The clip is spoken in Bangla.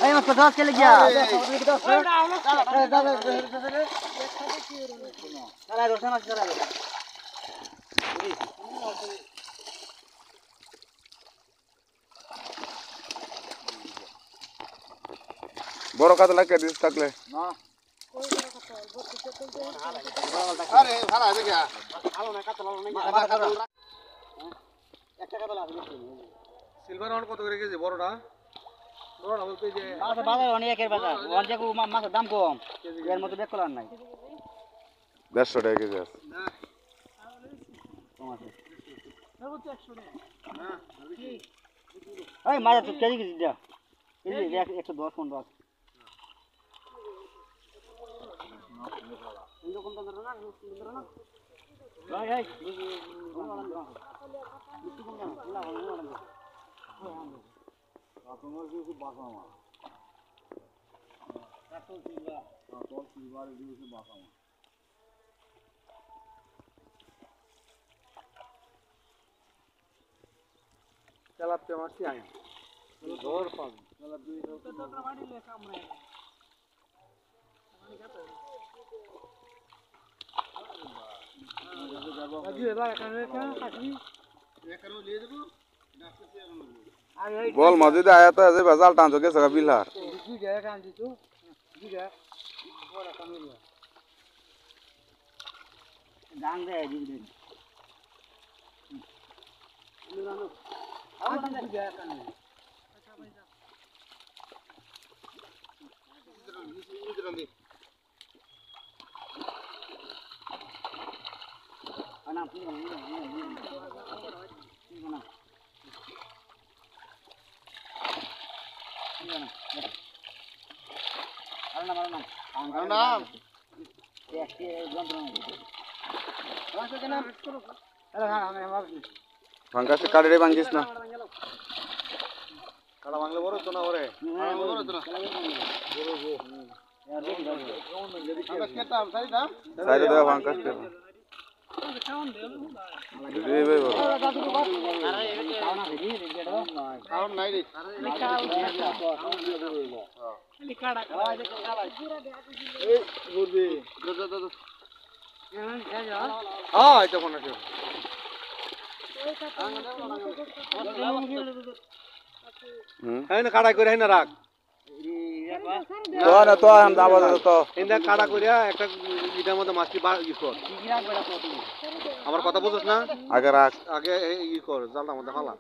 এই মাছ 10 কে লাগিয়া বড় কাতলা লাগে দিস থাকলে না আরে ভালো আছে কি ভালো না কাতলা নাই একটা কাতলা আছে সিলভার অন কত করে কেজি বড়টা বড়টা বলতে যে আচ্ছা বাজার অনেকের বাজার অনেক মাছের দাম কম এর মধ্যে বেক করার নাই 150 টাকা কেজি আছে না কম আছে সর্বোচ্চ 100 টাকা না এই মাছ তো কেজি কেজি দাও কেজি 110 15 আছে এরকম তো না না ভাই ভাই আপনার কিছু বাঁকামা তোর সিলভারে দিয়েছে বাঁকামা চালাতে মারছি আয় জোর পাবি চালাতে তো মাটি লে কামড়ে আজি এবার এখানে কাটি এখানে নিয়ে দেব বল মসজিদে আয়া তো আছে বাজাল টানছো কে সগা বিলহার জি গায় কান দিছো জি গায় বড় কামিলা দাম দে দিবি নিরানো আজ জি গায় কান ana pun ফাঙ্গাসে কাড়ে ভাঙিস না কাড়া বাংলা বড় তো না ওরে বড় তো না সাইডে দেওয়া ফাঙ্গাস কে দিদি ভাই বড় কাউন নাই রে এই গুরবি হ্যাঁ এটা কোন আছে হ্যাঁ না কাড়া করে না রাখ তো আম দাবা তো এনে কাড়া করিয়া একটা ইটার মধ্যে মাছটি ই কর আমার কথা বুঝছ না আগে রাখ আগে ই কর জালটার মধ্যে ফালা